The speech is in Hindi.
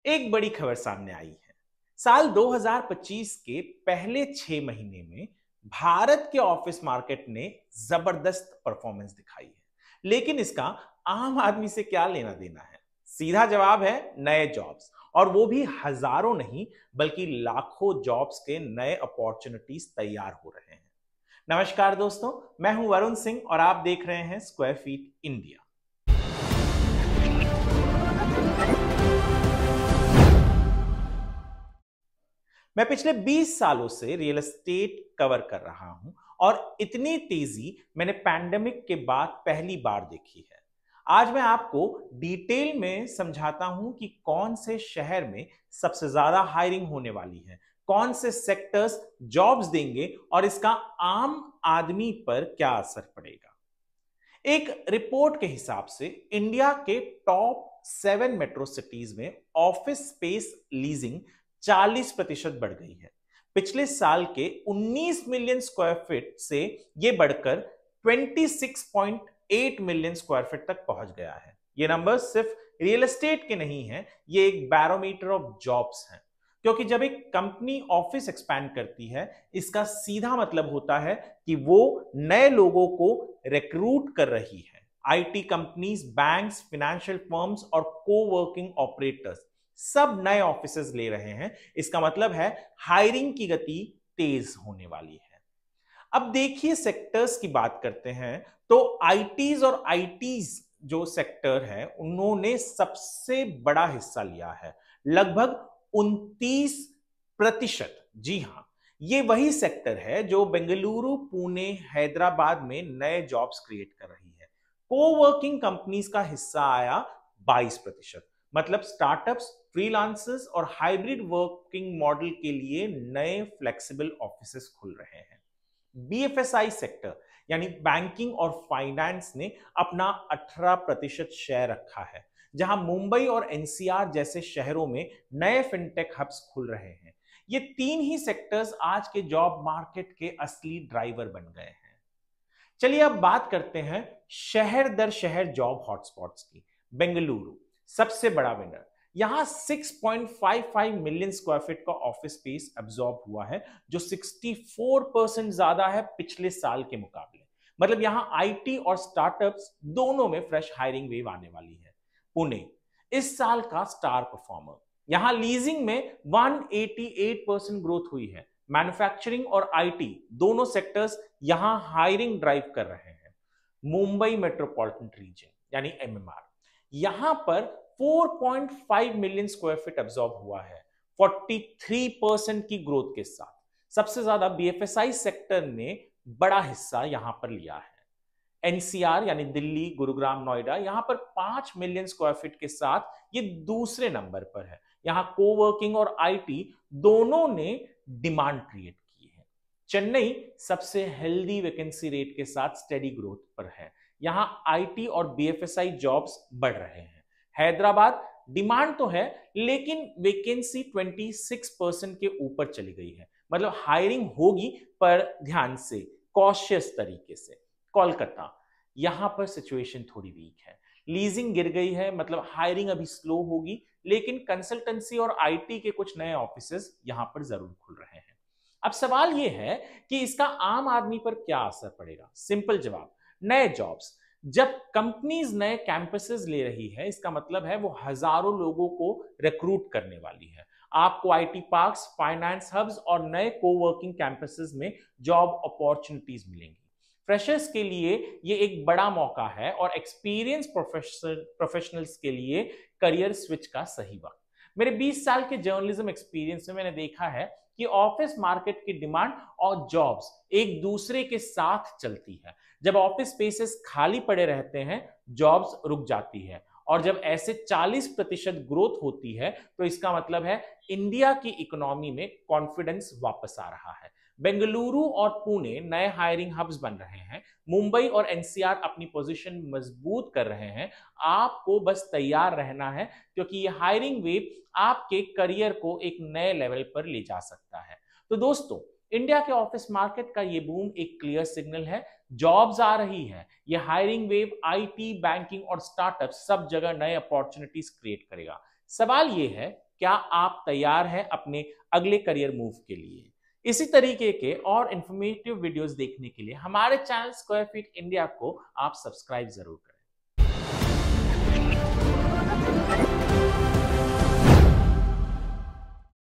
एक बड़ी खबर सामने आई है। साल 2025 के पहले 6 महीने में भारत के ऑफिस मार्केट ने जबरदस्त परफॉर्मेंस दिखाई है, लेकिन इसका आम आदमी से क्या लेना देना है? सीधा जवाब है नए जॉब्स, और वो भी हजारों नहीं बल्कि लाखों जॉब्स के नए अपॉर्चुनिटीज तैयार हो रहे हैं। नमस्कार दोस्तों, मैं हूं वरुण सिंह और आप देख रहे हैं स्क्वायर फीट इंडिया। मैं पिछले 20 सालों से रियल एस्टेट कवर कर रहा हूं और इतनी तेजी मैंने पैंडेमिक के बाद पहली बार देखी है। आज मैं आपको डिटेल में समझाता हूं कि कौन से शहर में सबसे ज्यादा हायरिंग होने वाली है, कौन से सेक्टर्स जॉब्स देंगे और इसका आम आदमी पर क्या असर पड़ेगा। एक रिपोर्ट के हिसाब से इंडिया के टॉप 7 मेट्रो सिटीज में ऑफिस स्पेस लीजिंग 40% बढ़ गई है। पिछले साल के 19 मिलियन स्क्वायर फीट से यह बढ़कर 26.8 मिलियन स्क्वायर फीट तक पहुंच गया है। ये नंबर सिर्फ रियल एस्टेट के नहीं है, ये एक बैरोमीटर ऑफ जॉब्स है। क्योंकि जब एक कंपनी ऑफिस एक्सपैंड करती है, इसका सीधा मतलब होता है कि वो नए लोगों को रिक्रूट कर रही है। IT companies, banks, financial firms और कोवर्किंग ऑपरेटर्स सब नए ऑफिसेज ले रहे हैं। इसका मतलब है हायरिंग की गति तेज होने वाली है। अब देखिए, सेक्टर्स की बात करते हैं तो आईटीज और आईटीज जो सेक्टर है उन्होंने सबसे बड़ा हिस्सा लिया है, लगभग 29%। जी हां, ये वही सेक्टर है जो बेंगलुरु, पुणे, हैदराबाद में नए जॉब्स क्रिएट कर रही है। कोवर्किंग कंपनीज का हिस्सा आया 22%। मतलब स्टार्टअप्स, फ्रीलांसर्स और हाइब्रिड वर्किंग मॉडल के लिए नए फ्लेक्सिबल ऑफिसेस खुल रहे हैं। बीएफएसआई सेक्टर यानी बैंकिंग और फाइनेंस ने अपना 18% शेयर रखा है, जहां मुंबई और एनसीआर जैसे शहरों में नए फिनटेक हब्स खुल रहे हैं। ये तीन ही सेक्टर्स आज के जॉब मार्केट के असली ड्राइवर बन गए हैं। चलिए अब बात करते हैं शहर दर शहर जॉब हॉटस्पॉट्स की। बेंगलुरु सबसे बड़ा विनर, यहां 6.55 मिलियन स्क्वायर फीट का ऑफिस स्पेस एब्जॉर्ब हुआ है, जो 64% ज्यादा है पिछले साल के मुकाबले। मतलब यहां आईटी और स्टार्टअप्स दोनों में फ्रेश हायरिंग वेव आने वाली है। पुणे इस साल का स्टार परफॉर्मर, यहां लीजिंग में 188% ग्रोथ हुई है। मैन्युफैक्चरिंग और आईटी दोनों सेक्टर्स यहां हायरिंग ड्राइव कर रहे हैं। मुंबई मेट्रोपॉलिटन रीजन यानी एमएमआर, यहां पर 4.5 मिलियन स्क्वायर फीट एब्जॉर्ब हुआ है, 43% की ग्रोथ के साथ। सबसे ज्यादा बीएफएसआई सेक्टर ने बड़ा हिस्सा यहां पर लिया है। एनसीआर यानी दिल्ली, गुरुग्राम, नोएडा, यहां पर 5 मिलियन स्क्वायर फीट के साथ ये दूसरे नंबर पर है। यहां कोवर्किंग और आईटी दोनों ने डिमांड क्रिएट की है। चेन्नई सबसे हेल्दी वैकेंसी रेट के साथ स्टेडी ग्रोथ पर है, यहां आईटी और बीएफएसआई जॉब्स बढ़ रहे हैं। हैदराबाद डिमांड तो है लेकिन वैकेंसी 26% के ऊपर चली गई है। मतलब हायरिंग होगी पर ध्यान से, कॉशियस तरीके से। कोलकाता, यहां पर सिचुएशन थोड़ी वीक है, लीजिंग गिर गई है, मतलब हायरिंग अभी स्लो होगी, लेकिन कंसल्टेंसी और आईटी के कुछ नए ऑफिसेस यहां पर जरूर खुल रहे हैं। अब सवाल यह है कि इसका आम आदमी पर क्या असर पड़ेगा। सिंपल जवाब, नए जॉब्स। जब कंपनीज नए कैंपसेस ले रही है, इसका मतलब है वो हजारों लोगों को रिक्रूट करने वाली है। आपको आईटी पार्क्स, फाइनेंस हब्स और नए कोवर्किंग कैंपसेस में जॉब अपॉर्चुनिटीज मिलेंगी। फ्रेशर्स के लिए ये एक बड़ा मौका है और एक्सपीरियंस प्रोफेशनल्स के लिए करियर स्विच का सही वक्त। मेरे 20 साल के जर्नलिज्म एक्सपीरियंस में मैंने देखा है कि ऑफिस मार्केट की डिमांड और जॉब्स एक दूसरे के साथ चलती है। जब ऑफिस स्पेसेस खाली पड़े रहते हैं, जॉब्स रुक जाती है, और जब ऐसे 40% ग्रोथ होती है तो इसका मतलब है इंडिया की इकोनॉमी में कॉन्फिडेंस वापस आ रहा है। बेंगलुरु और पुणे नए हायरिंग हब्स बन रहे हैं, मुंबई और एनसीआर अपनी पोजीशन मजबूत कर रहे हैं। आपको बस तैयार रहना है, क्योंकि ये हायरिंग वेव आपके करियर को एक नए लेवल पर ले जा सकता है। तो दोस्तों, इंडिया के ऑफिस मार्केट का ये बूम एक क्लियर सिग्नल है। जॉब्स आ रही है, ये हायरिंग वेव आईटी, बैंकिंग और स्टार्टअप सब जगह नए अपॉर्चुनिटीज क्रिएट करेगा। सवाल ये है क्या आप तैयार हैं अपने अगले करियर मूव के लिए? इसी तरीके के और इंफॉर्मेटिव वीडियोस देखने के लिए हमारे चैनल स्क्वायर फीट इंडिया को आप सब्सक्राइब जरूर करें।